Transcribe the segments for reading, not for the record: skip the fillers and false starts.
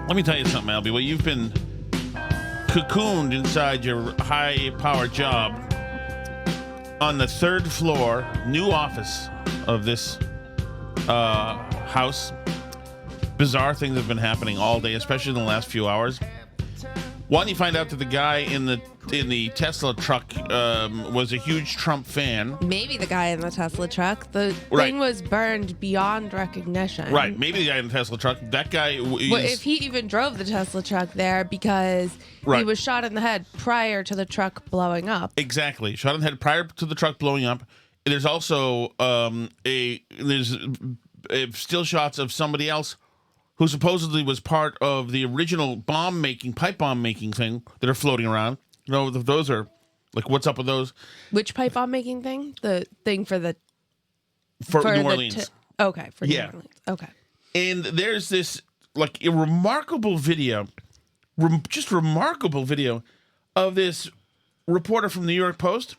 Let me tell you something, Albie. Well, you've been cocooned inside your high-powered job on the third floor, new office of this house. Bizarre things have been happening all day, especially in the last few hours. One, you find out that the guy in the Tesla truck was a huge Trump fan. Maybe the guy in the Tesla truck. The thing was burned beyond recognition. Right. Maybe the guy in the Tesla truck. That guy is... Well, if he even drove the Tesla truck there, because he was shot in the head prior to the truck blowing up. Exactly. Shot in the head prior to the truck blowing up. There's also there's still shots of somebody else who supposedly was part of the original pipe bomb making thing that are floating around. You know, those are, like, what's up with those? Which pipe bomb making thing? The thing for the... For New Orleans. Okay, for New Orleans. Okay. And there's this, like, a remarkable video, just remarkable video of this reporter from the New York Post.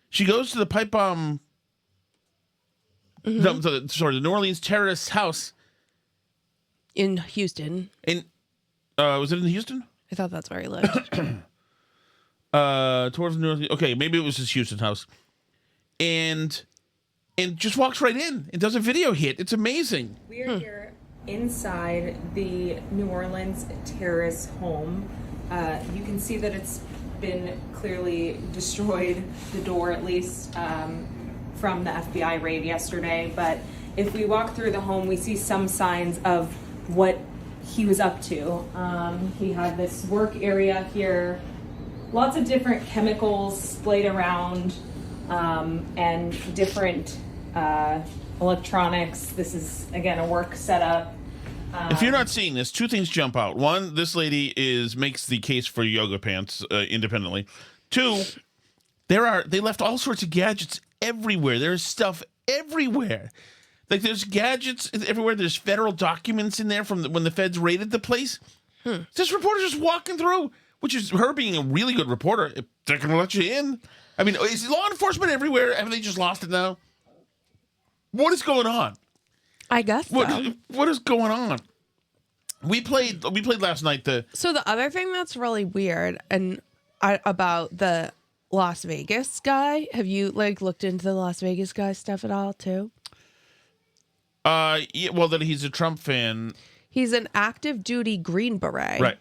She goes to the pipe bomb... the New Orleans terrorist's house... In Houston. Was it in Houston? I thought that's where he lived. Towards North. Okay, maybe it was his Houston house, and just walks right in and does a video hit. It's amazing. We are here inside the New Orleans terrorist home. You can see that it's been clearly destroyed. The door, at least, from the FBI raid yesterday. But if we walk through the home, we see some signs of what he was up to. He had this work area here, lots of different chemicals splayed around, and different electronics. This is, again, a work setup. If you're not seeing this, two things jump out. One, this lady makes the case for yoga pants independently. Two, they left all sorts of gadgets everywhere. There's stuff everywhere. Like, there's gadgets everywhere. There's federal documents in there from when the feds raided the place. This reporter's just walking through, which is her being a really good reporter. If they're going to let you in. I mean, is law enforcement everywhere? Have they just lost it now? What is going on? I guess so. What is going on? We played last night. So the other thing that's really weird about the Las Vegas guy, have you looked into the Las Vegas guy stuff at all too? Yeah, well, that he's a Trump fan. He's an active duty Green Beret. Right.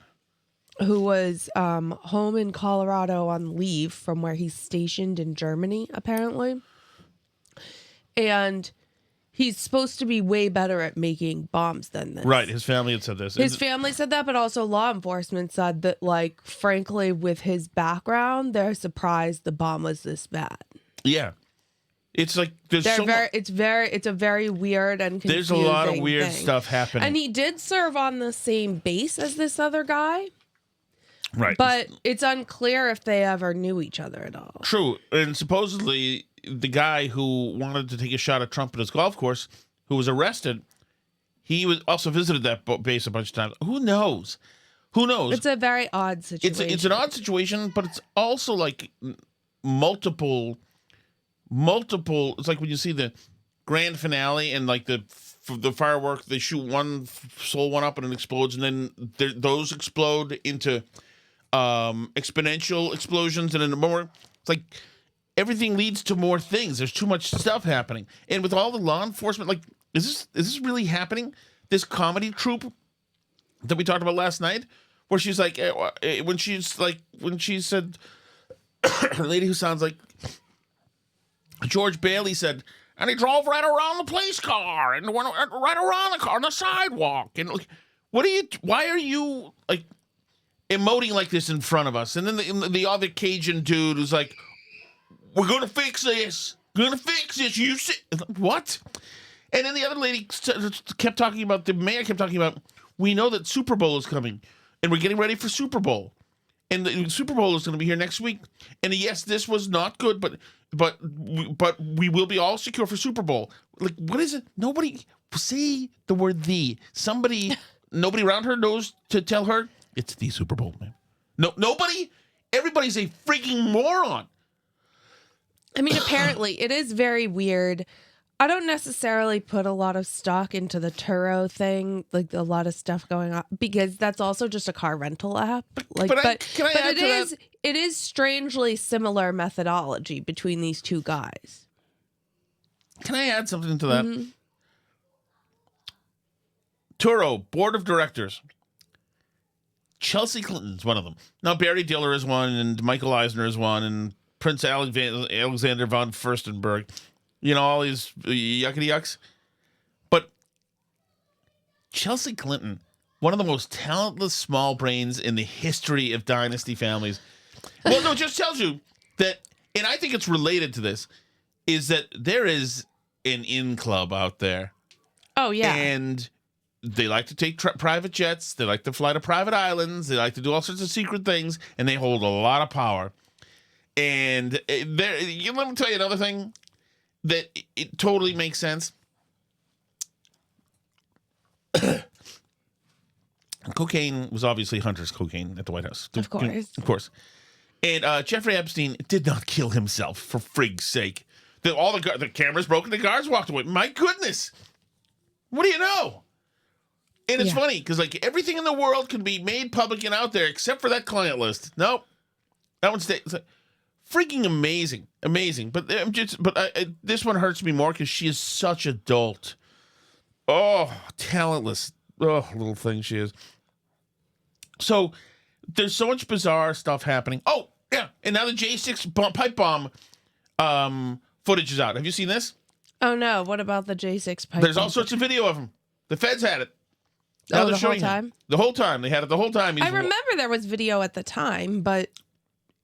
Who was home in Colorado on leave from where he's stationed in Germany, apparently. And he's supposed to be way better at making bombs than this. Right. His family had said this. His family said that, but also law enforcement said that, like, frankly, with his background, they're surprised the bomb was this bad. Yeah. It's like it's a very weird and confusing there's a lot of weird stuff happening. And he did serve on the same base as this other guy. Right. But it's unclear if they ever knew each other at all. True. And supposedly the guy who wanted to take a shot at Trump at his golf course, who was arrested, he was also visited that base a bunch of times. Who knows? It's a very odd situation. It's an odd situation, but it's also like multiple. It's like when you see the grand finale and like the firework, they shoot one up and it explodes, and then those explode into exponential explosions, and then more. It's like everything leads to more things. There's too much stuff happening, and with all the law enforcement, like, is this really happening? This comedy troupe that we talked about last night, where she's like, when she said, a lady who sounds like George Bailey said, and he drove right around the police car and went right around the car on the sidewalk. And like, why are you like emoting like this in front of us? And then the other Cajun dude was like, we're going to fix this. You see what? And then the other lady kept talking about, the mayor kept talking about, we know that Super Bowl is coming and we're getting ready for Super Bowl. And the Super Bowl is going to be here next week. And yes, this was not good, but we will be all secure for Super Bowl. Like, what is it? Nobody say the word "the." Nobody around her knows to tell her it's the Super Bowl, man. No, nobody. Everybody's a freaking moron. I mean, apparently, it is very weird I don't necessarily put a lot of stock into the Turo thing, like a lot of stuff going on, because that's also just a car rental app. Like, can I add to that? It is strangely similar methodology between these two guys. Can I add something to that? Turo, board of directors. Chelsea Clinton's one of them. Now, Barry Diller is one, and Michael Eisner is one, and Prince Alexander von Furstenberg. You know, all these yuckity yucks. But Chelsea Clinton, one of the most talentless small brains in the history of dynasty families. Well, no, it just tells you that, and I think it's related to this, is that there is an in club out there. Oh, yeah. And they like to take private jets. They like to fly to private islands. They like to do all sorts of secret things, and they hold a lot of power. And let me tell you another thing that it totally makes sense. Cocaine was obviously Hunter's cocaine at the White House. Of course. Of course. And Jeffrey Epstein did not kill himself, for frig's sake. The cameras broke and the guards walked away. My goodness. What do you know? And it's funny because like everything in the world can be made public and out there except for that client list. Nope, that one stays. Freaking amazing. But this one hurts me more because she is such a dolt. Oh, talentless. Oh, little thing she is. So there's so much bizarre stuff happening. Oh yeah, and now the J6 pipe bomb footage is out. Have you seen this? Oh no, what about the J6 pipe? There's all sorts of video of them. The feds had it. Now the whole time? The whole time. They had it the whole time. I remember there was video at the time, but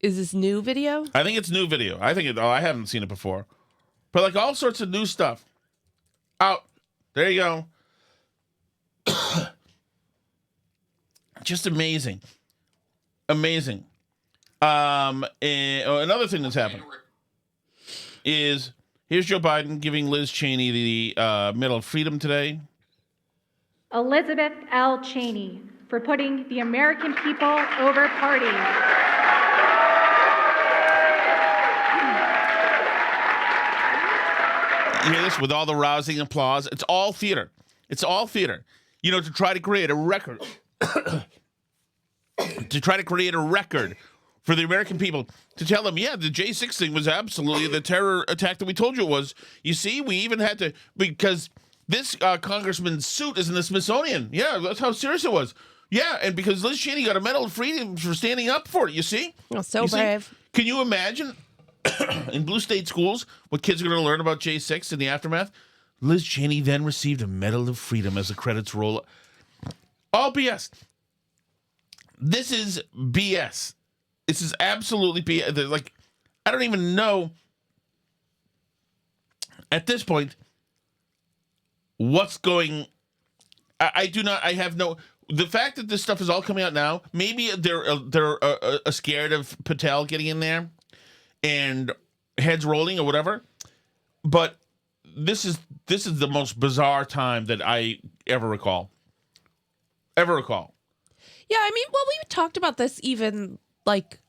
is this new video? I think it's new video. I haven't seen it before. But like all sorts of new stuff. Out. There you go. Just amazing. Amazing. And another thing that's happened is here's Joe Biden giving Liz Cheney the Medal of Freedom today. Elizabeth L. Cheney for putting the American people over party. You hear this with all the rousing applause? It's all theater. It's all theater. You know, to try to create a record. To try to create a record for the American people. To tell them, yeah, the J6 thing was absolutely the terror attack that we told you it was. You see, we even had to, because this congressman's suit is in the Smithsonian. Yeah, that's how serious it was. Yeah, and because Liz Cheney got a Medal of Freedom for standing up for it, you see? Oh, so brave. Can you imagine in blue state schools what kids are going to learn about J6 in the aftermath? Liz Cheney then received a Medal of Freedom as the credits roll. All BS. This is BS. This is absolutely BS. Like, I don't even know at this point what's going. I have no. The fact that this stuff is all coming out now, maybe they're scared of Patel getting in there and heads rolling or whatever. But this is the most bizarre time that I ever recall. Yeah, I mean, well, we talked about this even like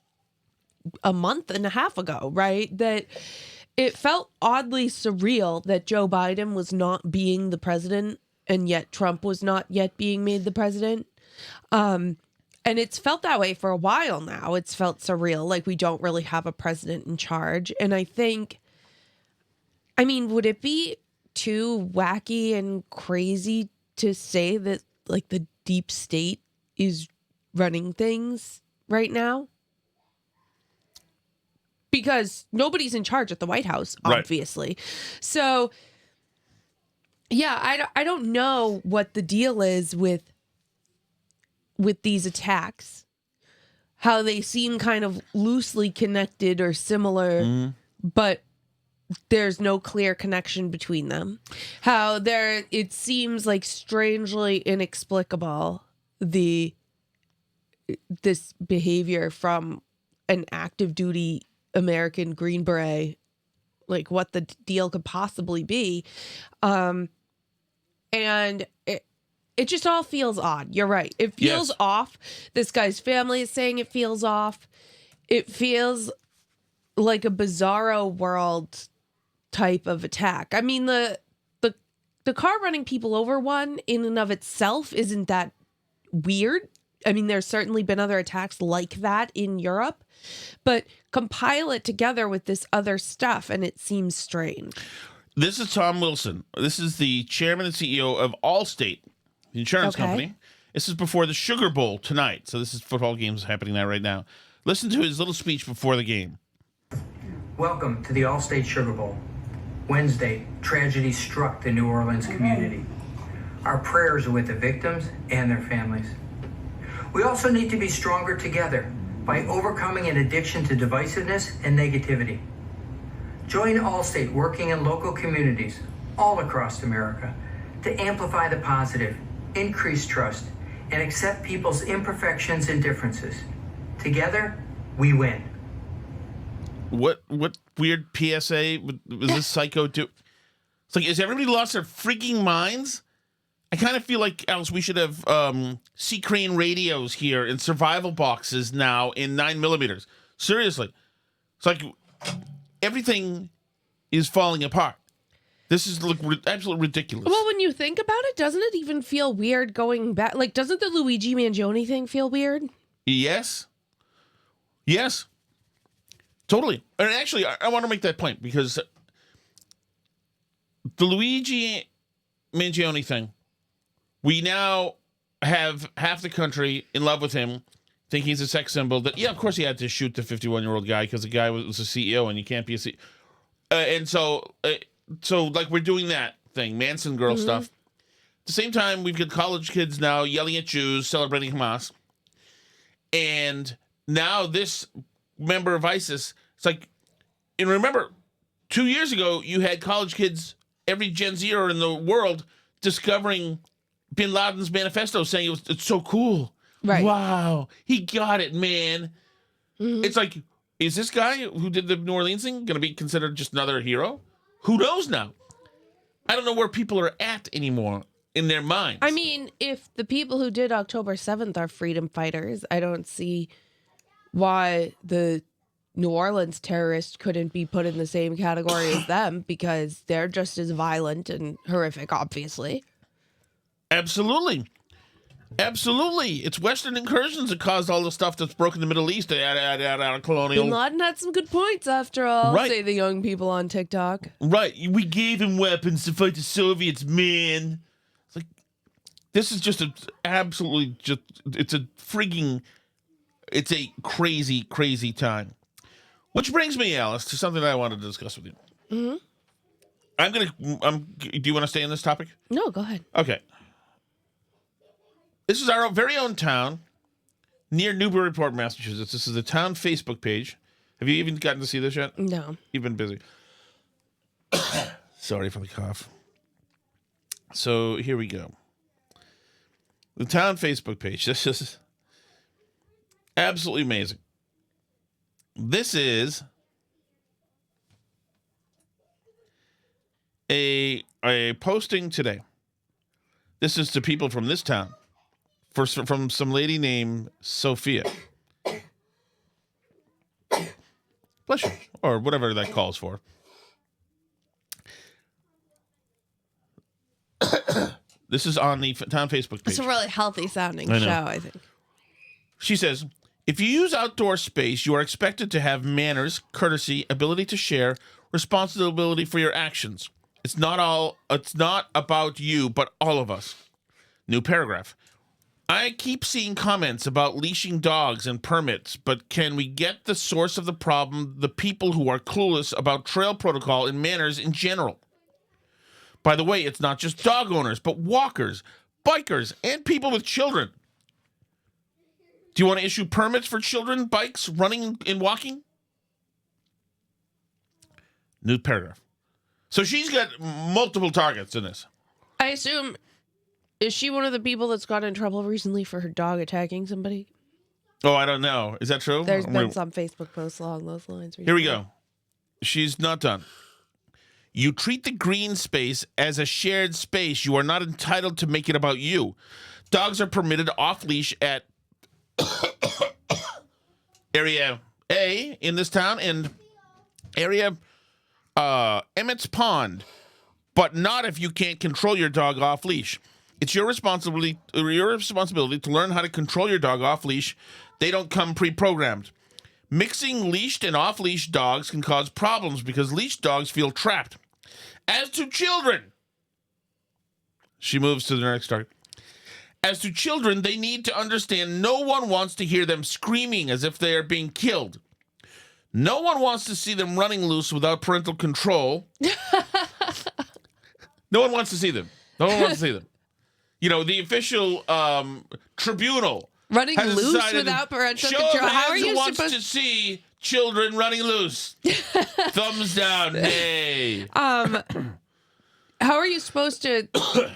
a month and a half ago, right? That it felt oddly surreal that Joe Biden was not being the president and yet Trump was not yet being made the president. And it's felt that way for a while now. It's felt surreal, like we don't really have a president in charge. And I think, I mean, would it be too wacky and crazy to say that like the deep state is running things right now? Because nobody's in charge at the White House, obviously. Right. So, yeah, I don't know what the deal is with these attacks. How they seem kind of loosely connected or similar, but there's no clear connection between them. How it seems like strangely inexplicable, this behavior from an active duty American Green Beret, like what the deal could possibly be. And it just all feels odd. You're right. It feels off. This guy's family is saying it feels off. It feels like a bizarro world type of attack. I mean, the the car running people over one in and of itself isn't that weird. I mean, there's certainly been other attacks like that in Europe, but compile it together with this other stuff and it seems strange. This is Tom Wilson. This is the chairman and CEO of Allstate, the insurance company. This is before the Sugar Bowl tonight. So this is football games happening there right now. Listen to his little speech before the game. Welcome to the Allstate Sugar Bowl. Wednesday, tragedy struck the New Orleans community. Our prayers are with the victims and their families. We also need to be stronger together by overcoming an addiction to divisiveness and negativity. Join Allstate working in local communities all across America to amplify the positive, increase trust, and accept people's imperfections and differences. Together, we win. What weird PSA was this psycho do? It's like, is everybody lost their freaking minds? I kind of feel like, Alice, we should have Sea Crane radios here and survival boxes now in 9mm. Seriously. It's like everything is falling apart. This is absolutely ridiculous. Well, when you think about it, doesn't it even feel weird going back? Like, doesn't the Luigi Mangione thing feel weird? Yes. Yes. Totally. And actually, I want to make that point because the Luigi Mangione thing, we now have half the country in love with him, thinking he's a sex symbol. That, yeah, of course he had to shoot the 51-year-old guy because the guy was a CEO and you can't be a CEO. And so like we're doing that thing, Manson girl stuff. At the same time, we've got college kids now yelling at Jews, celebrating Hamas. And now this member of ISIS, it's like, and remember, 2 years ago, you had college kids, every Gen Zer in the world, discovering Bin Laden's manifesto, saying it's so cool. Right. Wow. He got it, man. It's like, is this guy who did the New Orleans thing going to be considered just another hero? Who knows now? I don't know where people are at anymore in their minds. I mean, if the people who did October 7th are freedom fighters, I don't see why the New Orleans terrorists couldn't be put in the same category as them, because they're just as violent and horrific, obviously. Absolutely. Absolutely. It's Western incursions that caused all the stuff that's broken the Middle East out of colonial. Bin Laden had some good points, after all, Right. say the young people on TikTok. Right. We gave him weapons to fight the Soviets, man. It's like, this is just it's a crazy, crazy time. Which brings me, Alice, to something that I wanted to discuss with you. Do you want to stay in this topic? No, go ahead. Okay. This is our very own town near Newburyport, Massachusetts. This is the town Facebook page. Have you even gotten to see this yet? No. You've been busy. Sorry for the cough. So here we go. The town Facebook page. This is absolutely amazing. This is a posting today. This is to people from this town. From some lady named Sophia. Bless you. Or whatever that calls for. This is on the town Facebook page. It's a really healthy sounding I know. show, I think. She says, if you use outdoor space, you are expected to have manners, courtesy, ability to share, responsibility for your actions. It's not about you, but all of us. New paragraph. I keep seeing comments about leashing dogs and permits, but can we get the source of the problem, the people who are clueless about trail protocol and manners in general? By the way, it's not just dog owners, but walkers, bikers, and people with children. Do you want to issue permits for children, bikes, running, and walking? New paragraph. So she's got multiple targets in this. I assume, is she one of the people that's got in trouble recently for her dog attacking somebody? Oh, I don't know. Is that true? There's been some Facebook posts along those lines. Here we go. She's not done. You treat the green space as a shared space. You are not entitled to make it about you. Dogs are permitted off-leash at Area A in this town and Area Emmett's Pond, but not if you can't control your dog off leash. It's your responsibility to learn how to control your dog off leash. They don't come pre-programmed. Mixing leashed and off-leash dogs can cause problems because leashed dogs feel trapped. As to children, she moves to the next target. As to children, they need to understand no one wants to hear them screaming as if they are being killed. No one wants to see them running loose without parental control. No one wants to see them. No one wants to see them. You know, the official tribunal Running has loose decided without parental show of control. How hands are who you wants supposed to see children running loose? Thumbs down. Hey. How are you supposed to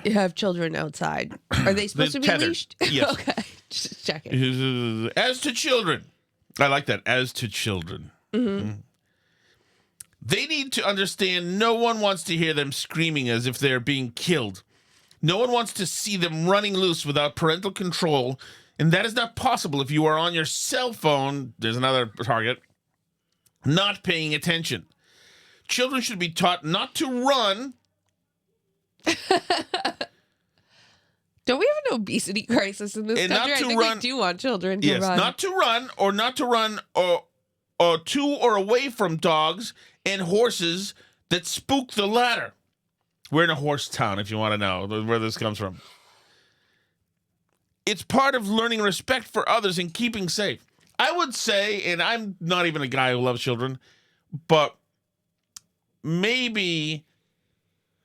have children outside? Are they supposed to be tethered. leashed? Yes. Okay, just checking. As to children, I like that. As to children. Mm-hmm. They need to understand no one wants to hear them screaming as if they're being killed. No one wants to see them running loose without parental control, and that is not possible if you are on your cell phone, there's another target, not paying attention. Children should be taught not to run. Don't we have an obesity crisis in this And country? not I to think run- we do want children to Yes, run. not to run or to or away from dogs and horses that spook the latter. We're in a horse town, if you want to know where this comes from. It's part of learning respect for others and keeping safe. I would say, and I'm not even a guy who loves children, but maybe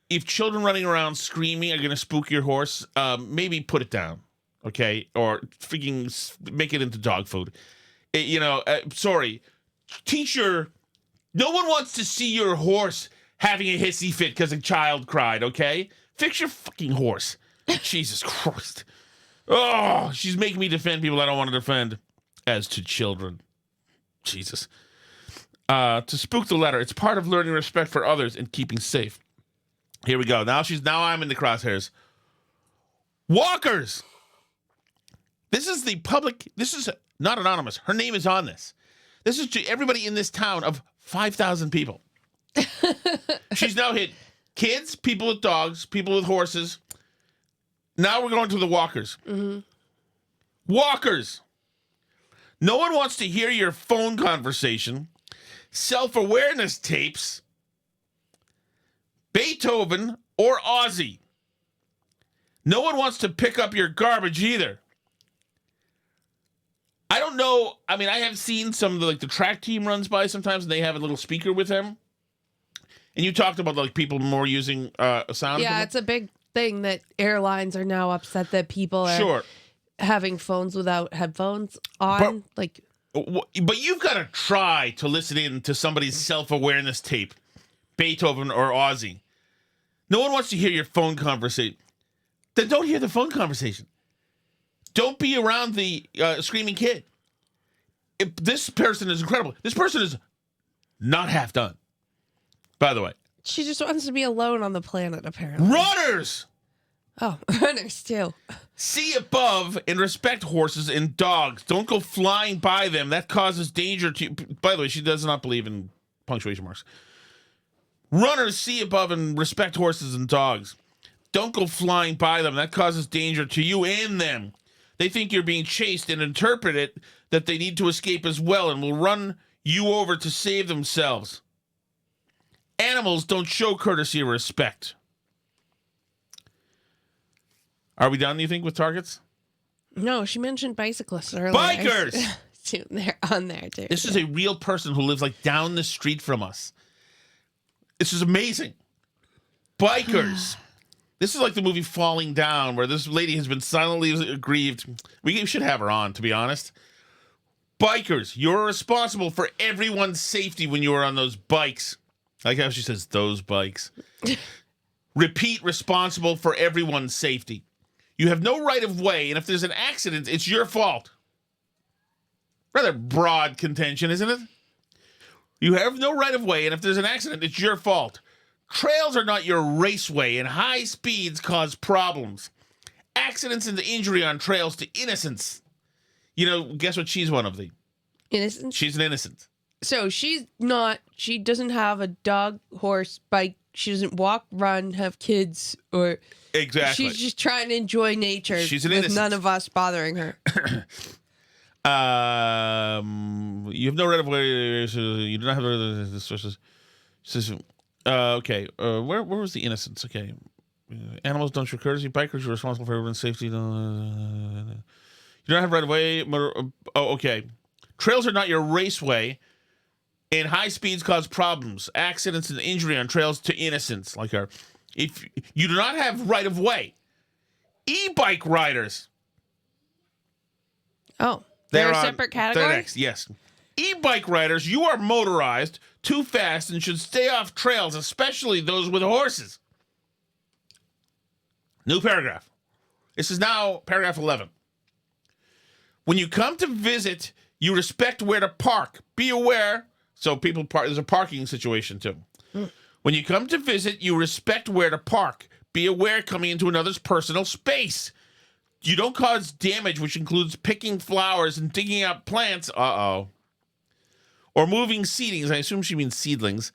if children running around screaming are going to spook your horse, maybe put it down, okay? Or freaking make it into dog food. Sorry. Teacher, no one wants to see your horse having a hissy fit because a child cried, okay? Fix your fucking horse. Jesus Christ. Oh, she's making me defend people I don't want to defend. As to children. Jesus. To spook the letter, it's part of learning respect for others and keeping safe. Here we go. Now I'm in the crosshairs. Walkers. This is not anonymous. Her name is on this. This is to everybody in this town of 5,000 people. She's now hit kids, people with dogs, people with horses. Now we're going to the walkers. Mm-hmm. Walkers. No one wants to hear your phone conversation, self-awareness tapes, Beethoven, or Ozzy. No one wants to pick up your garbage either. I don't know. I mean, I have seen some of the track team runs by sometimes, and they have a little speaker with them. And you talked about people more using sound. Yeah, it's a big thing that airlines are now upset that people are having phones without headphones on. But you've got to try to listen in to somebody's self-awareness tape, Beethoven or Ozzy. No one wants to hear your phone conversation. Then don't hear the phone conversation. Don't be around the screaming kid. This person is incredible. This person is not half done, by the way. She just wants to be alone on the planet, apparently. Runners! Oh, runners too. See above and respect horses and dogs. Don't go flying by them. That causes danger to you. By the way, she does not believe in punctuation marks. Runners, see above and respect horses and dogs. Don't go flying by them. That causes danger to you and them. They think you're being chased and interpret it that they need to escape as well and will run you over to save themselves. Animals don't show courtesy or respect. Are we done, do you think, with targets? No, she mentioned bicyclists earlier. Bikers! They're on there, too. This is a real person who lives down the street from us. This is amazing. Bikers. This is like the movie Falling Down, where this lady has been silently aggrieved. We should have her on, to be honest. Bikers, you're responsible for everyone's safety when you are on those bikes. I like how she says, those bikes. Repeat, responsible for everyone's safety. You have no right of way, and if there's an accident, it's your fault. Rather broad contention, isn't it? You have no right of way, and if there's an accident, it's your fault. Trails are not your raceway, and high speeds cause problems. Accidents and the injury on trails to innocents. Guess what? She's one of the. Innocent? She's an innocent. So she doesn't have a dog, horse, bike. She doesn't walk, run, have kids, or Exactly. she's just trying to enjoy nature. She's an with innocent. none of us bothering her. You have no right of way. So you do not have the sources. Okay. Where was the innocence? Okay. Animals don't show courtesy. Bikers are responsible for everyone's safety. You don't have right of way. Okay. Trails are not your raceway, and high speeds cause problems, accidents, and injury on trails to innocents. If you do not have right of way, e-bike riders. Oh, they're a separate category? They're next, yes. E-bike riders, you are motorized, too fast, and should stay off trails, especially those with horses. New paragraph. This is now paragraph 11. When you come to visit, you respect where to park. Be aware. So people park. There's a parking situation too. When you come to visit, you respect where to park. Be aware coming into another's personal space. You don't cause damage, which includes picking flowers and digging up plants. Or moving seedlings. I assume she means seedlings.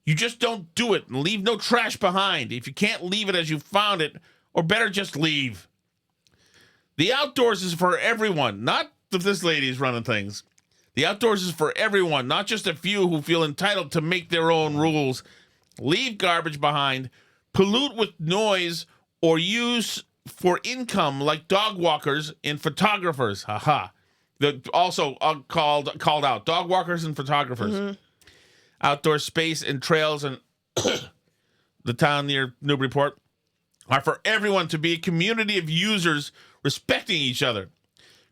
You just don't do it and leave no trash behind. If you can't leave it as you found it, or better just leave. The outdoors is for everyone, not if this lady is running things. The outdoors is for everyone, not just a few who feel entitled to make their own rules. Leave garbage behind, pollute with noise, or use for income like dog walkers and photographers. Haha. They're also called out. Dog walkers and photographers. Mm-hmm. Outdoor space and trails and the town near Newburyport are for everyone to be a community of users respecting each other.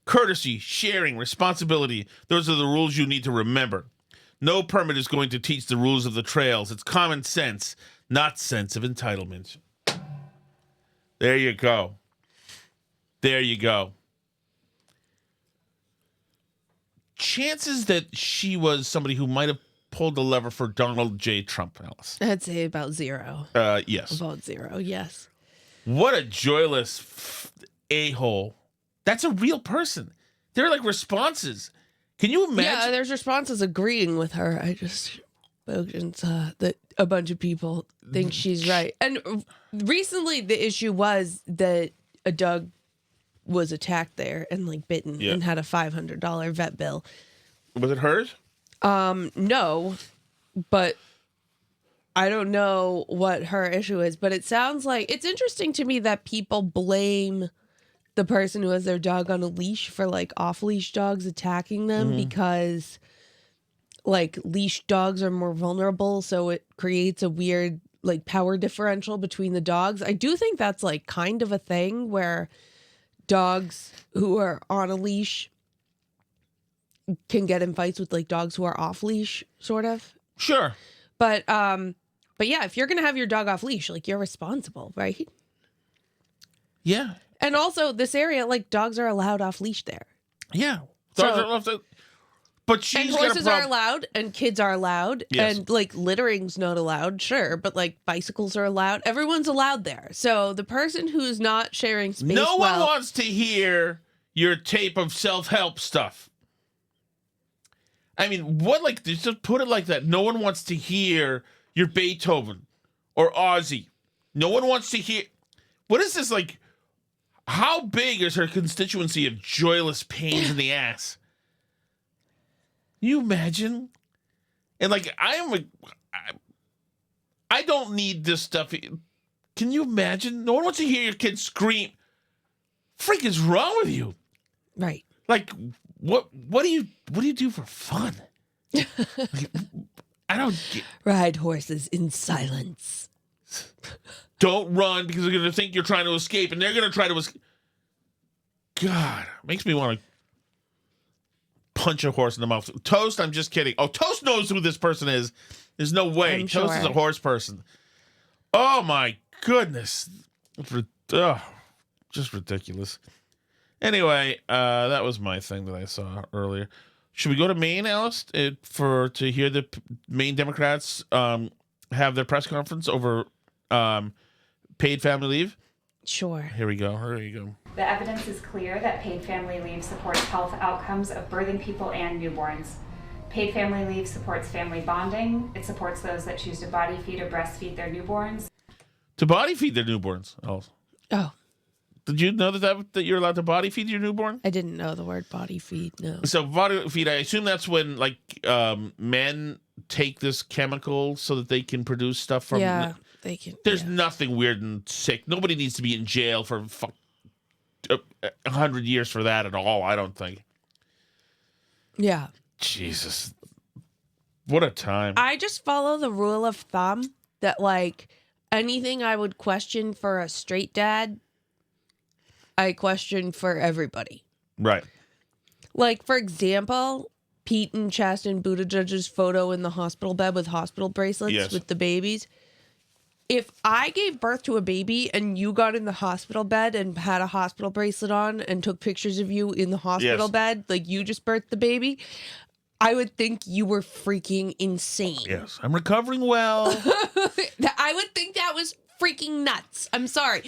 Courtesy, sharing, responsibility. Those are the rules you need to remember. No permit is going to teach the rules of the trails. It's common sense, not sense of entitlement. There you go. There you go. Chances that she was somebody who might have pulled the lever for Donald J. Trump, Alice? I'd say about zero. Yes. About zero, yes. What a joyless a-hole. That's a real person. They're like responses. Can you imagine? Yeah, there's responses agreeing with her. I just saw that a bunch of people think she's right. And recently the issue was that a dog was attacked there and like bitten and had a $500 vet bill. Was it hers? No, but I don't know what her issue is, but it sounds like it's interesting to me that people blame the person who has their dog on a leash for like off-leash dogs attacking them because like leash dogs are more vulnerable. So it creates a weird like power differential between the dogs. I do think that's like kind of a thing where dogs who are on a leash can get in fights with like dogs who are off leash, sort of. Sure. But yeah, if you're gonna have your dog off leash, like you're responsible, right? Yeah. And also, this area, like dogs are allowed off leash there. Yeah. Dogs are allowed to, but she's and horses are allowed, and kids are allowed, and like littering's not allowed, sure, but like bicycles are allowed. Everyone's allowed there. So the person who's not sharing space, no one wants to hear your tape of self-help stuff. I mean, what, like, just put it like that. No one wants to hear your Beethoven or Ozzy. No one wants to hear. What is this, like, how big is her constituency of joyless pains in the ass? Can you imagine? And, like, I don't need this stuff. Can you imagine? No one wants to hear your kid scream. Freak is wrong with you? Right. Like, what do you do for fun? Like, I don't get. Ride horses in silence. Don't run because they're going to think you're trying to escape, and they're going to try to escape. God, makes me want to punch a horse in the mouth. Toast, I'm just kidding. Oh, Toast knows who this person is. There's no way. I'm Toast sure. is a horse person. Oh, my goodness. Just ridiculous. Anyway, that was my thing that I saw earlier. Should we go to Maine, Alice, to hear the Maine Democrats have their press conference over paid family leave? Sure. Here we go. Here you go. The evidence is clear that paid family leave supports health outcomes of birthing people and newborns. Paid family leave supports family bonding. It supports those that choose to body feed or breastfeed their newborns. To body feed their newborns. Oh, Did you know that you're allowed to body feed your newborn? I didn't know the word body feed. No. So body feed, I assume that's when like men take this chemical so that they can produce stuff from. Yeah, they can. There's yeah. nothing weird and sick. Nobody needs to be in jail for 100 years for that at all. I don't think. Yeah. Jesus, what a time! I just follow the rule of thumb that like anything I would question for a straight dad, I question for everybody. Right. Like, for example, Pete and Chasten Buttigieg's photo in the hospital bed with hospital bracelets Yes. with the babies. If I gave birth to a baby and you got in the hospital bed and had a hospital bracelet on and took pictures of you in the hospital Yes. bed, like you just birthed the baby, I would think you were freaking insane. Yes, I'm recovering well. I would think that was freaking nuts. I'm sorry.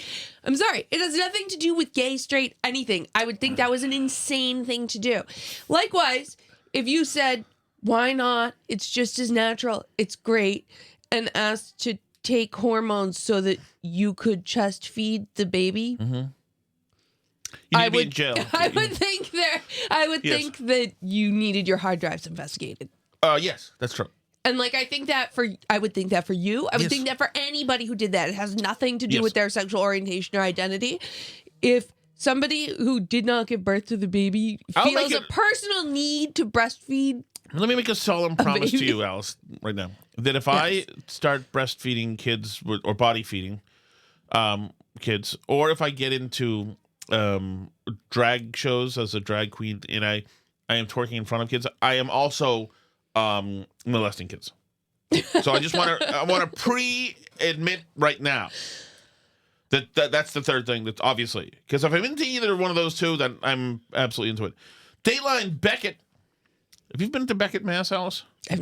It has nothing to do with gay, straight, anything. I would think that was an insane thing to do. Likewise, if you said, why not? It's just as natural. It's great. And asked to take hormones so that you could chest feed the baby. Mm-hmm. You need to be in jail. I would think Yes. think that you needed your hard drives investigated. Yes, that's true. And like I would think that for you. I would Yes. think that for anybody who did that. It has nothing to do Yes. with their sexual orientation or identity. If somebody who did not give birth to the baby I'll feels make a it- personal need to breastfeed, Let me make a solemn promise to baby. you, Alice, right now, that if I start breastfeeding kids or body feeding kids, or if I get into drag shows as a drag queen and I am twerking in front of kids, I am also molesting kids. So I just want to pre-admit right now that's the third thing. That's obviously because if I'm into either one of those two, then I'm absolutely into it. Dateline Beckett. Have you been to Beckett, Mass, Alice? I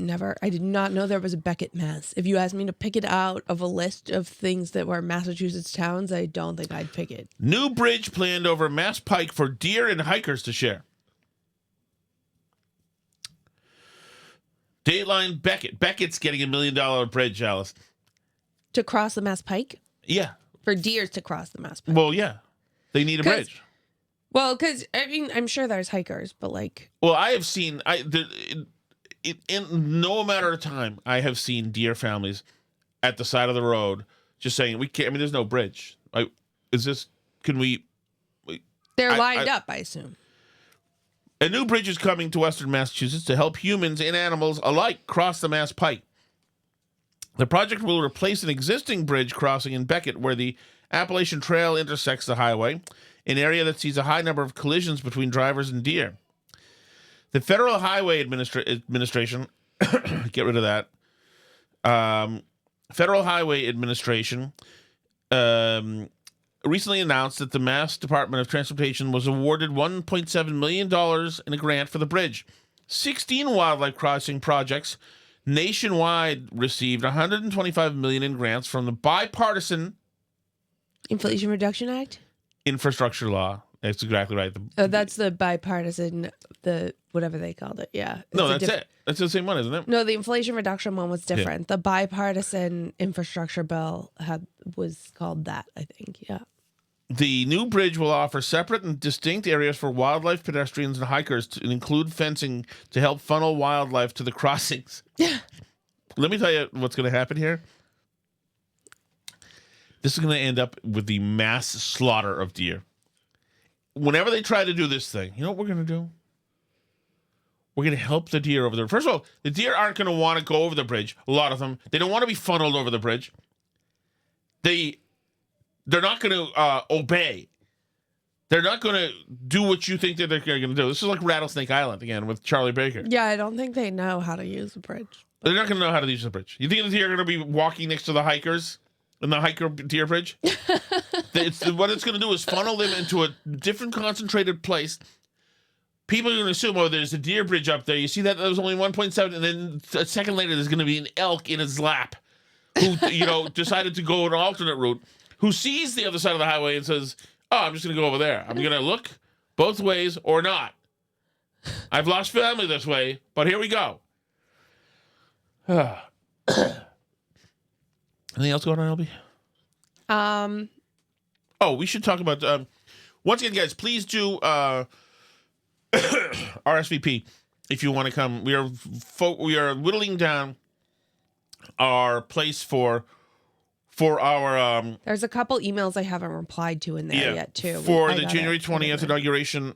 did not know there was a Beckett, Mass. If you asked me to pick it out of a list of things that were Massachusetts towns, I don't think I'd pick it. New bridge planned over Mass Pike for deer and hikers to share. Dateline Beckett. Beckett's getting $1 million bridge, Alice. To cross the Mass Pike? Yeah. For deers to cross the Mass Pike. Well, yeah. They need a 'Cause- bridge. Well, because, I mean, I'm sure there's hikers, but like... Well, I have seen, in no matter of time, I have seen deer families at the side of the road just saying, we can't, I mean, there's no bridge. Can we... They're lined up, I assume. A new bridge is coming to Western Massachusetts to help humans and animals alike cross the Mass Pike. The project will replace an existing bridge crossing in Beckett where the Appalachian Trail intersects the highway, an area that sees a high number of collisions between drivers and deer. The Federal Highway Administration, get rid of that. Federal Highway Administration recently announced that the Mass Department of Transportation was awarded $1.7 million in a grant for the bridge. 16 wildlife crossing projects nationwide received $125 million in grants from the bipartisan Inflation Reduction Act? infrastructure law. That's exactly right. That's the bipartisan, the whatever they called it. Yeah. No, It's a that's it. That's the same one, isn't it? No, the Inflation Reduction one was different. The bipartisan infrastructure bill was called that, I think. Yeah. The new bridge will offer separate and distinct areas for wildlife, pedestrians, and hikers to include fencing to help funnel wildlife to the crossings. Let me tell you what's going to happen here. This is going to end up with the mass slaughter of deer. Whenever they try to do this thing, you know what we're going to do? We're going to help the deer over there. First of all, the deer aren't going to want to go over the bridge. A lot of them. They don't want to be funneled over the bridge. They're not going to obey. They're not going to do what you think that they're going to do. This is like Rattlesnake Island again with Charlie Baker. Yeah, I don't think they know how to use the bridge. They're not going to know how to use the bridge. You think the deer are going to be walking next to the hikers in the hiker deer bridge? What it's going to do is funnel them into a different concentrated place. People are going to assume, oh, there's a deer bridge up there. You see that? There was only 1.7, and then a second later, there's going to be an elk in his lap who, decided to go an alternate route, who sees the other side of the highway and says, oh, I'm just going to go over there. I'm going to look both ways or not. I've lost family this way, but here we go. Anything else going on, LB? Oh, we should talk about once again, guys. Please do RSVP if you want to come. We are whittling down our place for our There's a couple emails I haven't replied to in there yet too. For the January 20th inauguration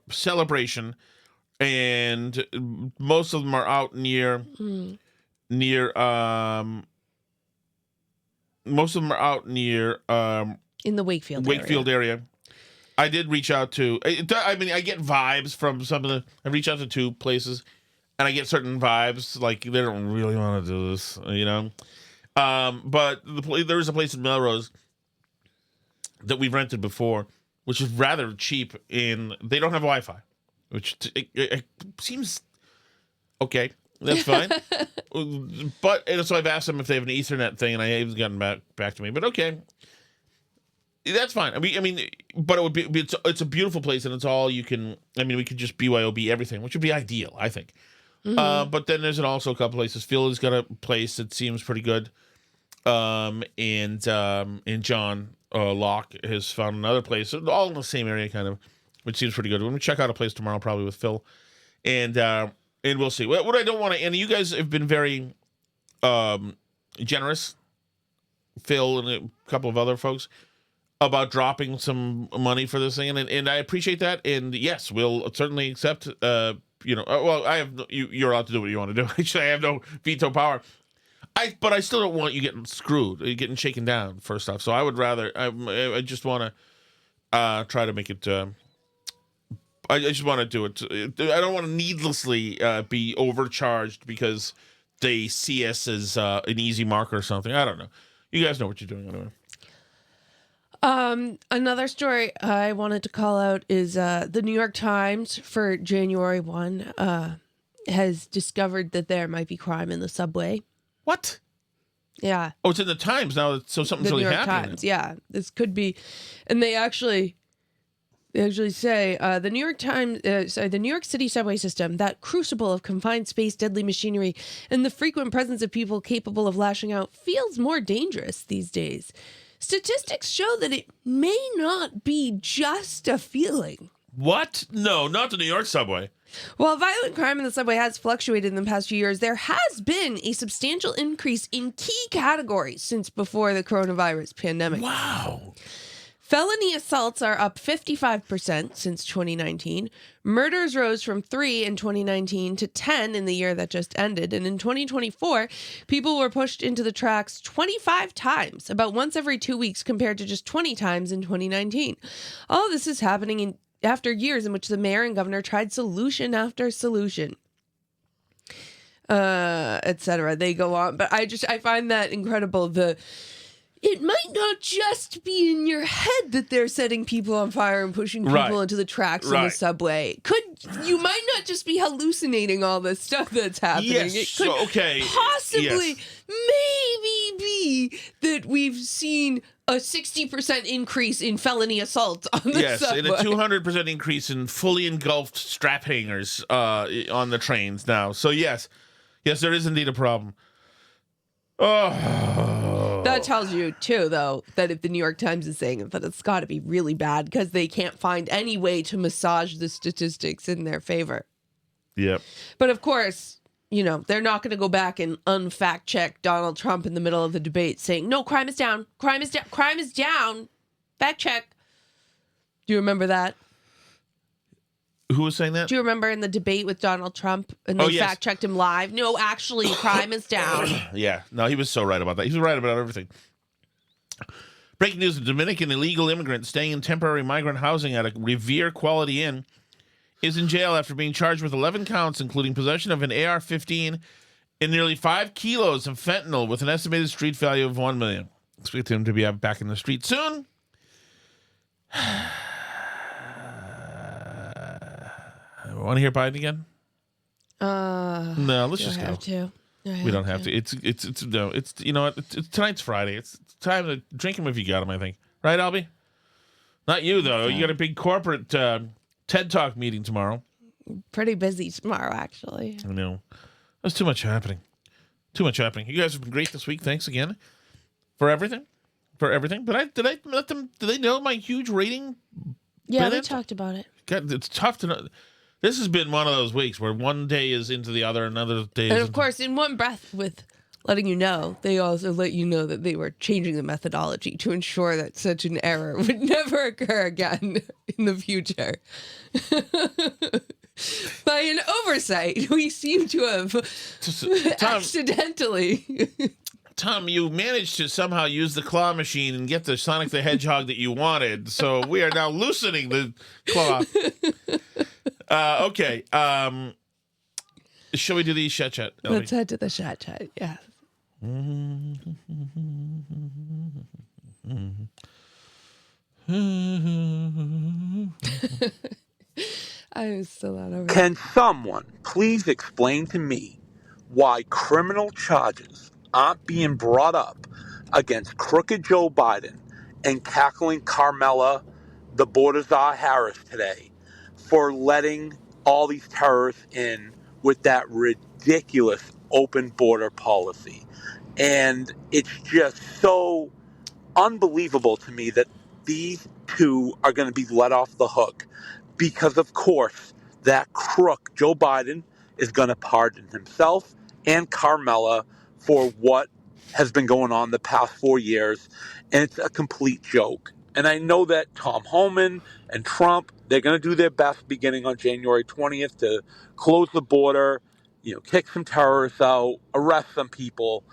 celebration, and most of them are out near most of them are out near in the Wakefield area. I did reach out to. I mean, I get vibes from some of the. I reach out to 2 places, and I get certain vibes like they don't really want to do this, you know. But there is a place in Melrose that we've rented before, which is rather cheap, and they don't have Wi-Fi, which it seems okay. That's fine. But and so I've asked them if they have an Ethernet thing, and I haven't gotten back to me. But okay, that's fine. I mean, but it would be it's a beautiful place, and it's all you can. I mean, we could just BYOB everything, which would be ideal, I think. But then there's also a couple places. Phil has got a place that seems pretty good. And John Locke has found another place, all in the same area, kind of, which seems pretty good. We're gonna check out a place tomorrow, probably with Phil, and we'll see. What I don't want to, and you guys have been very generous, Phil and a couple of other folks, about dropping some money for this thing, and I appreciate that. And yes, we'll certainly accept. Well, you're allowed to do what you want to do. Actually, I have no veto power. But I still don't want you getting screwed, getting shaken down for stuff. So I would rather. I just want to try to make it. I just want to do it. I don't want to needlessly be overcharged because they see us as an easy mark or something. I don't know. You guys know what you're doing anyway. Another story I wanted to call out is the New York Times for January 1 has discovered that there might be crime in the subway. What? Yeah. Oh, it's in the Times now, so something's really happening. The New York Times, yeah. This could be, and they actually say the New York Times, the New York City subway system, that crucible of confined space, deadly machinery, and the frequent presence of people capable of lashing out, feels more dangerous these days. Statistics show that it may not be just a feeling. What? No, not the New York subway. While violent crime in the subway has fluctuated in the past few years, there has been a substantial increase in key categories since before the coronavirus pandemic. Wow. Felony assaults are up 55% since 2019. Murders rose from 3 in 2019 to 10 in the year that just ended. And in 2024, people were pushed into the tracks 25 times, about once every 2 weeks compared to just 20 times in 2019. All this is happening after years in which the mayor and governor tried solution after solution, etc. They go on. But I find that incredible. It might not just be in your head that they're setting people on fire and pushing people into the tracks in the subway. You might not just be hallucinating all this stuff that's happening. Yes, it could possibly, maybe be that we've seen a 60% increase in felony assaults on the subway. And a 200% increase in fully engulfed strap hangers on the trains now. So yes, there is indeed a problem. Oh. That tells you, too, though, that if the New York Times is saying it, that it's got to be really bad because they can't find any way to massage the statistics in their favor. Yep. But, of course, they're not going to go back and unfact check Donald Trump in the middle of the debate saying, no, crime is down. Crime is down. Crime is down. Fact check. Do you remember that? Who was saying that? Do you remember in the debate with Donald Trump and they fact checked him live? No, actually, crime is down. Yeah. No, he was so right about that. He was right about everything. Breaking news: a Dominican illegal immigrant staying in temporary migrant housing at a Revere Quality Inn is in jail after being charged with 11 counts, including possession of an AR-15 and nearly 5 kilos of fentanyl with an estimated street value of $1 million. Expect him to be back in the street soon. Want to hear Biden again? No, let's just go. We don't have to. It's you know what? Tonight's Friday. It's time to drink him if you got him, I think. Right, Albie? Not you, though. You got a big corporate TED Talk meeting tomorrow. Pretty busy tomorrow, actually. I know. There's too much happening. Too much happening. You guys have been great this week. Thanks again for everything. But did I let them? Did they know my huge rating? Yeah, we Bennett? talked about it. God, it's tough to know. This has been one of those weeks where one day is into the other, another day is And of into- course, in one breath with letting you know, they also let you know that they were changing the methodology to ensure that such an error would never occur again in the future. By an oversight, we seem to have accidentally. Tom, you managed to somehow use the claw machine and get the Sonic the Hedgehog that you wanted. So we are now loosening the claw. Okay. Shall we do the chat? Let's head to the chat. Yeah. I was still not over. Can someone please explain to me why criminal charges aren't being brought up against crooked Joe Biden and cackling Carmela, the border czar Harris today, for letting all these terrorists in with that ridiculous open border policy? And it's just so unbelievable to me that these two are going to be let off the hook because, of course, that crook Joe Biden is going to pardon himself and Carmela for what has been going on the past 4 years, and it's a complete joke. And I know that Tom Homan and Trump, they're going to do their best beginning on January 20th to close the border, kick some terrorists out, arrest some people.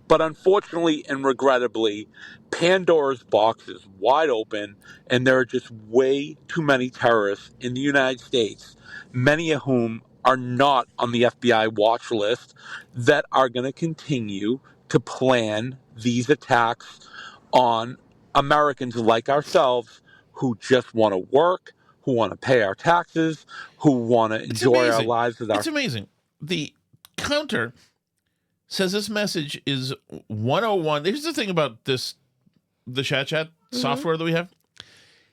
But unfortunately and regrettably, Pandora's box is wide open, and there are just way too many terrorists in the United States, many of whom are not on the FBI watch list, that are going to continue to plan these attacks on Americans like ourselves who just want to work, who want to pay our taxes, who want to enjoy our lives with our... It's amazing. The counter says this message is 101. Here's the thing about the chat software that we have.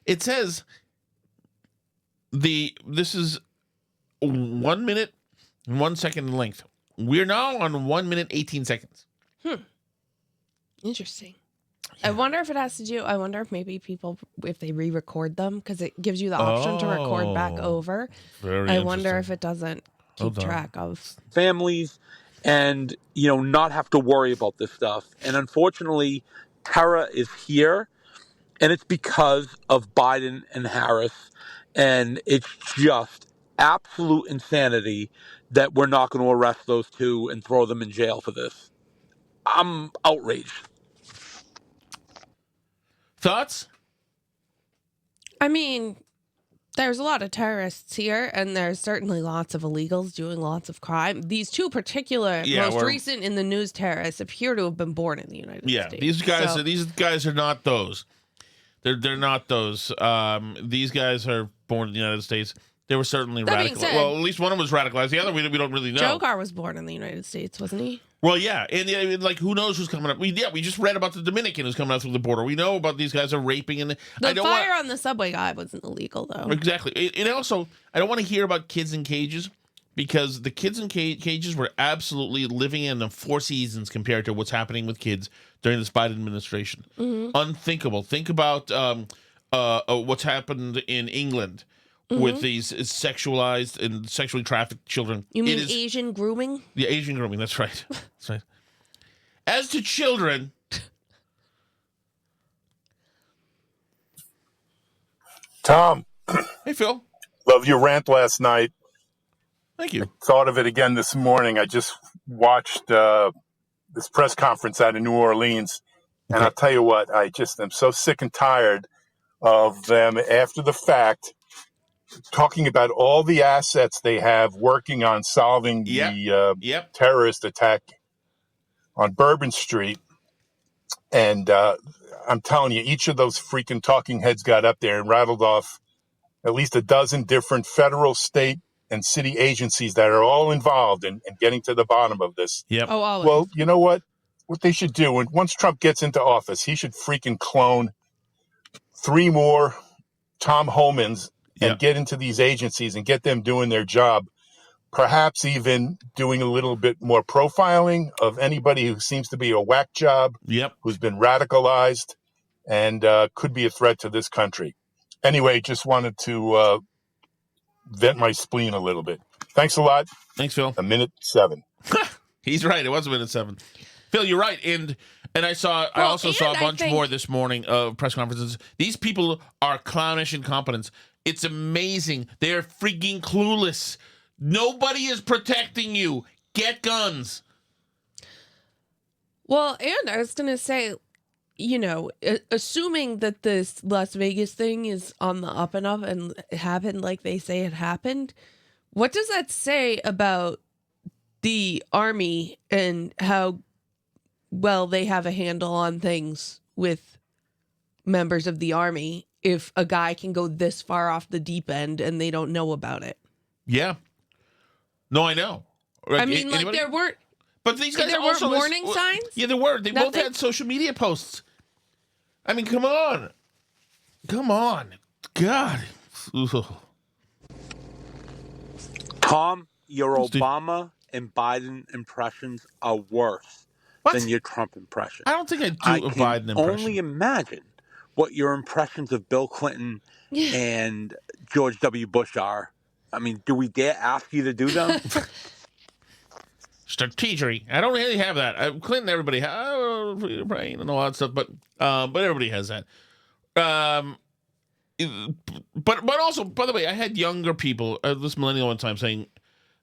It says this is 1 minute and 1 second in length. We're now on 1 minute 18 seconds. Interesting. I wonder if it has to do. I wonder if maybe people, if they re-record them, because it gives you the option to record back over. Very I wonder interesting. if it doesn't keep track of families and, not have to worry about this stuff. And unfortunately, terror is here, and it's because of Biden and Harris. And it's just absolute insanity that we're not going to arrest those two and throw them in jail for this. I'm outraged. Thoughts? I mean, there's a lot of terrorists here, and there's certainly lots of illegals doing lots of crime. These two particular, most recent in the news terrorists, appear to have been born in the United States. These guys are not those. They're not those. These guys are born in the United States. They were certainly radicalized. Well, at least one of them was radicalized. The other we don't really know. Joe Carr was born in the United States, wasn't he? Well, yeah, and like who knows who's coming up? We just read about the Dominican who's coming out through the border. We know about these guys are raping, and the fire on the subway guy wasn't illegal though. Exactly, and also I don't want to hear about kids in cages because the kids in cages were absolutely living in the Four Seasons compared to what's happening with kids during this Biden administration. Unthinkable. Think about what's happened in England. With these sexualized and sexually trafficked children. You mean Asian grooming? Yeah, Asian grooming. That's right. That's right. As to children, Tom. Hey, Phil. Love your rant last night. Thank you. Thought of it again this morning. I just watched this press conference out of New Orleans, and I'll tell you what, I just am so sick and tired of them after the fact talking about all the assets they have working on solving the terrorist attack on Bourbon Street. And I'm telling you, each of those freaking talking heads got up there and rattled off at least a dozen different federal, state, and city agencies that are all involved in getting to the bottom of this. Yep. Oh, always. Well, you know what? What they should do, and once Trump gets into office, he should freaking clone 3 more Tom Homans and get into these agencies and get them doing their job perhaps even doing a little bit more profiling of anybody who seems to be a whack job, Yep. who's been radicalized, and could be a threat to this country. Anyway, just wanted to vent my spleen a little bit. Thanks a lot. Thanks, Phil. 1:07. He's right. It was 1:07. Phil, you're right. And I also saw a bunch more this morning of press conferences. These people are clownish incompetence. It's amazing. They're freaking clueless. Nobody is protecting you. Get guns. Well, and I was going to say, assuming that this Las Vegas thing is on the up and up and happened like they say it happened, what does that say about the Army and how well they have a handle on things with members of the Army if a guy can go this far off the deep end and they don't know about it? Yeah. No, I know. I mean, like, there weren't... But these guys there also... weren't warning signs? Yeah, there were. They both Nothing? had social media posts. I mean, come on. Come on. God. Ugh. Tom, your Obama and Biden impressions are worse than your Trump impression. I don't think I do a Biden impression. I can only imagine what your impressions of Bill Clinton and George W. Bush are. I mean, do we dare ask you to do them? Strategery. I don't really have that. Clinton, everybody has brain and all that stuff, but everybody has that. But also, by the way, I had younger people, this millennial one time saying,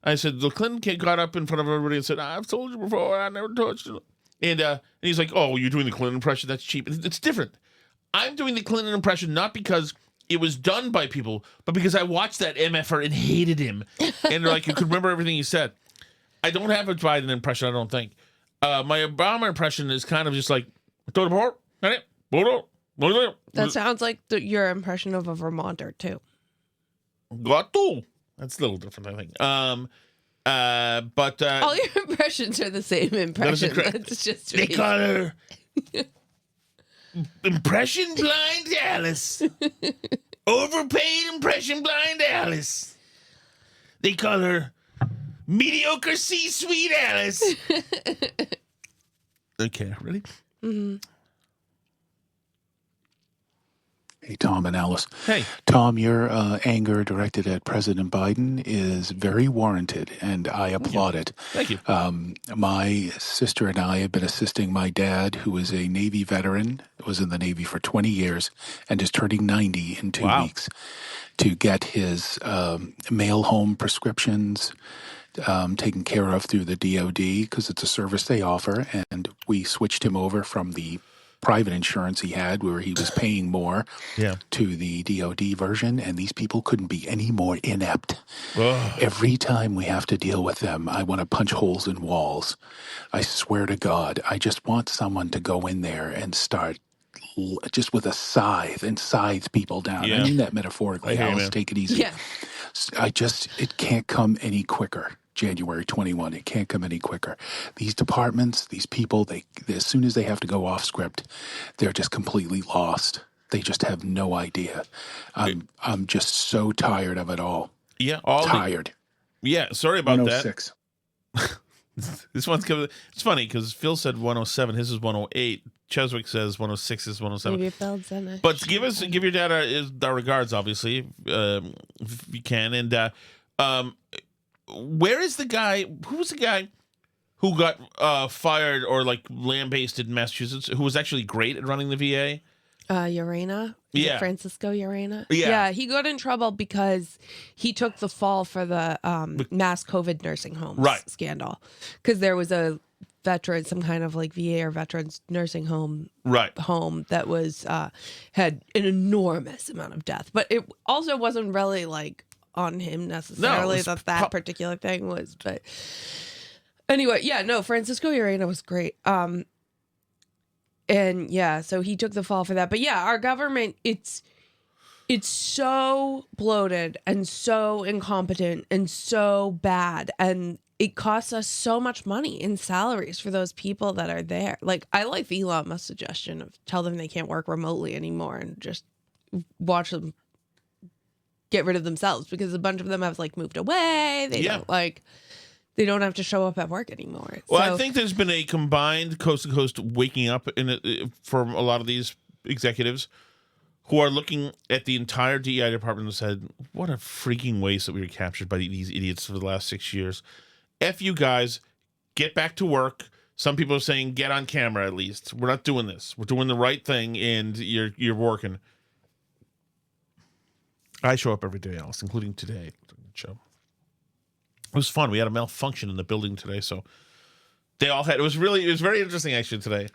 I said, the Clinton kid got up in front of everybody and said, I've told you before, I never touched you. And he's like, oh, you're doing the Clinton impression? That's cheap. It's different. I'm doing the Clinton impression not because it was done by people, but because I watched that MFer and hated him. And like, you could remember everything he said. I don't have a Biden impression, I don't think. My Obama impression is kind of just like, that sounds like your impression of a Vermonter, too. Got to. That's a little different, I think. But all your impressions are the same impression. That's just they call her impression blind Alice. Overpaid impression blind Alice. They call her mediocre C-suite Alice. Okay, ready? Mm-hmm. Hey, Tom and Alice. Hey. Tom, your anger directed at President Biden is very warranted, and I applaud it. Thank you. My sister and I have been assisting my dad, who is a Navy veteran, was in the Navy for 20 years, and is turning 90 in 2 weeks, to get his mail home prescriptions taken care of through the DOD, because it's a service they offer, and we switched him over from the private insurance he had where he was paying more to the DOD version, and these people couldn't be any more inept. Every time we have to deal with them, I want to punch holes in walls. I swear to God, I just want someone to go in there and start just with a scythe and scythe people down. I mean that metaphorically. Alice, take it easy. It can't come any quicker. January 21. It can't come any quicker. These departments, these people, they as soon as they have to go off script, they're just completely lost. They just have no idea. I'm just so tired of it all. Yeah, tired. Sorry about 106. That. This one's coming. It's funny because Phil said 107. His is 108. Cheswick says 106 is 107. Maybe Phil said it. But give your dad our regards, obviously, if you can. And where is the guy? Who was the guy who got fired or like lambasted in Massachusetts? Who was actually great at running the VA? Urena? Francisco Urena? Yeah. He got in trouble because he took the fall for the mass COVID nursing homes scandal. Because there was a veteran, some kind of like VA or veterans nursing home home that was had an enormous amount of death. But it also wasn't really like on him necessarily that particular thing was. But anyway, Francisco Urena was great. And so he took the fall for that. But our government, it's so bloated and so incompetent and so bad. And it costs us so much money in salaries for those people that are there. Like, I like the Elon Musk suggestion of tell them they can't work remotely anymore and just watch them get rid of themselves because a bunch of them have like moved away. They don't have to show up at work anymore. Well, So, I think there's been a combined coast to coast waking up from a lot of these executives who are looking at the entire DEI department and said, what a freaking waste that we were captured by these idiots for the last 6 years. F you guys, get back to work. Some people are saying get on camera at least. We're not doing this. We're doing the right thing, and you're working. I show up every day, Alice, including today. Show. It was fun. We had a malfunction in the building today, so they all had. It was very interesting actually today.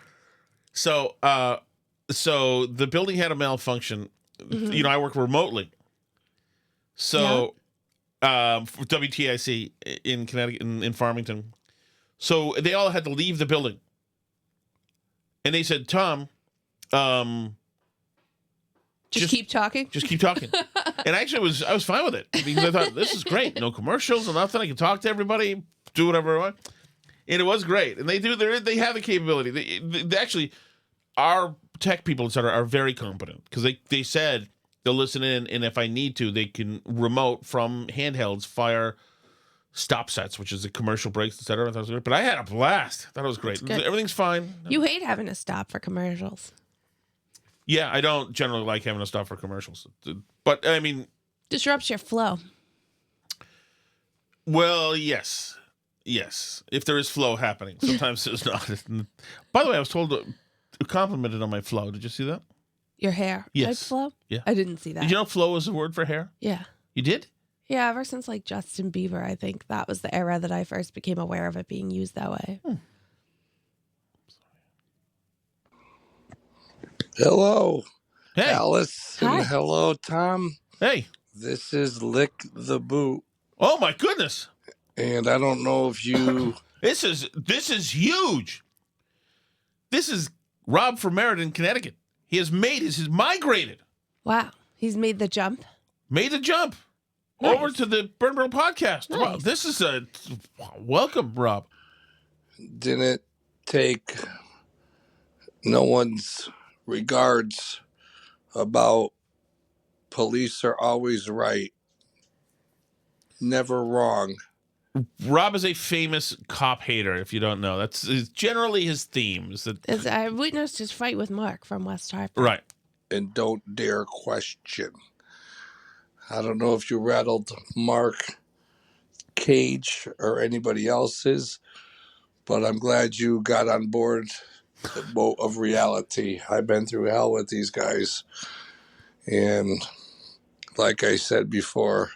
So the building had a malfunction. You know, I work remotely. So for WTIC in Connecticut, in Farmington. So they all had to leave the building. And they said, Tom, just keep talking. Just keep talking. And actually I was fine with it because I thought this is great. No commercials or nothing. I can talk to everybody, do whatever I want. And it was great. And they have the capability. They actually, our tech people, et cetera, are very competent because they said they'll listen in, and if I need to, they can remote from handhelds fire stop sets, which is the commercial breaks, et cetera. But I had a blast. I thought it was great. Everything's fine. You hate having to stop for commercials. Yeah, I don't generally like having to stop for commercials. But, I mean... Disrupts your flow. Well, yes. Yes. If there is flow happening. Sometimes there's not. By the way, I was told complimented on my flow. Did you see that? Your hair? Yes. Type flow? Yeah. I didn't see that. Did you know flow is a word for hair? Yeah. You did? Yeah, ever since like Justin Bieber, I think that was the era that I first became aware of it being used that way. Hello, hey. Alice, Hi. and hello, Tom. Hey. This is Lick the Boot. Oh, my goodness. And I don't know if you... This is huge. This is Rob from Meriden, Connecticut. He has migrated. Wow. He's made the jump. Made the jump. Nice. Over to the Burn Barrel podcast. Nice. Wow, this is welcome, Rob. Didn't take no one's regards about police are always right, never wrong. Rob is a famous cop hater, if you don't know. That's generally his theme. I witnessed his fight with Mark from West Hartford. Right. And don't dare question. I don't know if you rattled Mark Cage or anybody else's, but I'm glad you got on board the boat of reality. I've been through hell with these guys. And like I said before,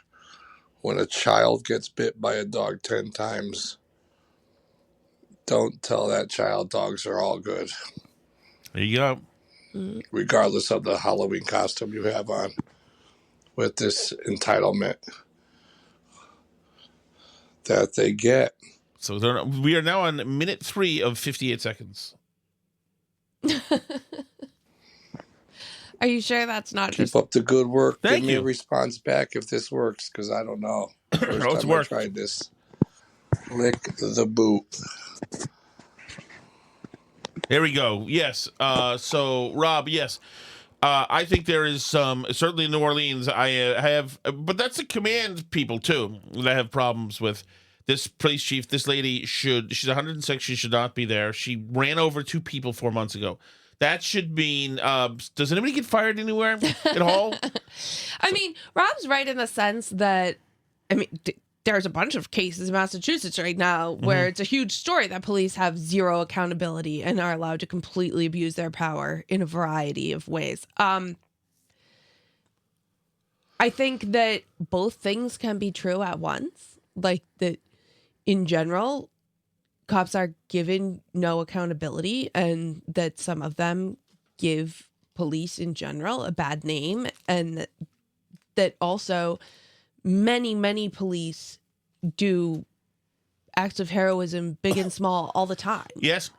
when a child gets bit by a dog 10 times, don't tell that child dogs are all good. There you go. Regardless of the Halloween costume you have on, with this entitlement that they get. So we are now on minute 3 of 58 seconds. Are you sure that's not Keep up the good work. Thank Give me you. a response back if this works, because I don't know. First No, it's time I worked. tried this. Lick the boot. There we go. Yes. So, Rob, yes. I think there is certainly in New Orleans, I have, but that's the command people, too, that have problems with this police chief. This lady she's 106. She should not be there. She ran over 2 people 4 months ago. That should mean, does anybody get fired anywhere at all? I mean, Rob's right in the sense that, I mean, there's a bunch of cases in Massachusetts right now where it's a huge story that police have zero accountability and are allowed to completely abuse their power in a variety of ways. I think that both things can be true at once. Like that in general, cops are given no accountability and that some of them give police in general a bad name, and that also many police do acts of heroism, big and small, all the time. Yes.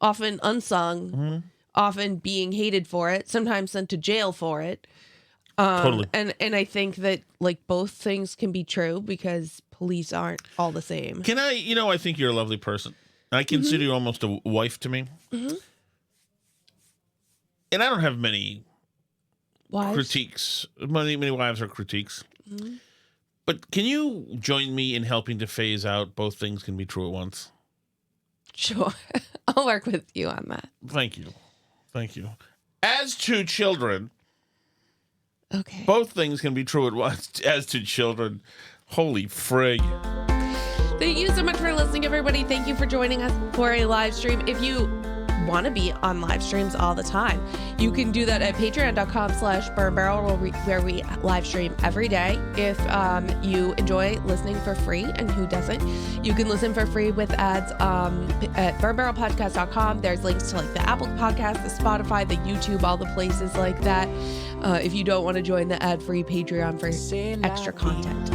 Often unsung, often being hated for it, sometimes sent to jail for it. Totally. And I think that like both things can be true because police aren't all the same. Can I, I think you're a lovely person. I consider you almost a wife to me. And I don't have many Wives? critiques. Many wives are critiques. Mm-hmm. But can you join me in helping to phase out both things can be true at once? Sure. I'll work with you on that. Thank you. Thank you. As to children, okay, both things can be true at once. As to children, holy frig. Thank you so much for listening, everybody. Thank you for joining us for a live stream. If you want to be on live streams all the time, you can do that at patreon.com/burnbarrel, where we live stream every day. If you enjoy listening for free, and who doesn't, you can listen for free with ads at burnbarrelpodcast.com. There's links to like the Apple Podcast, the Spotify, the YouTube, all the places like that. If you don't want to join the ad-free Patreon for extra content.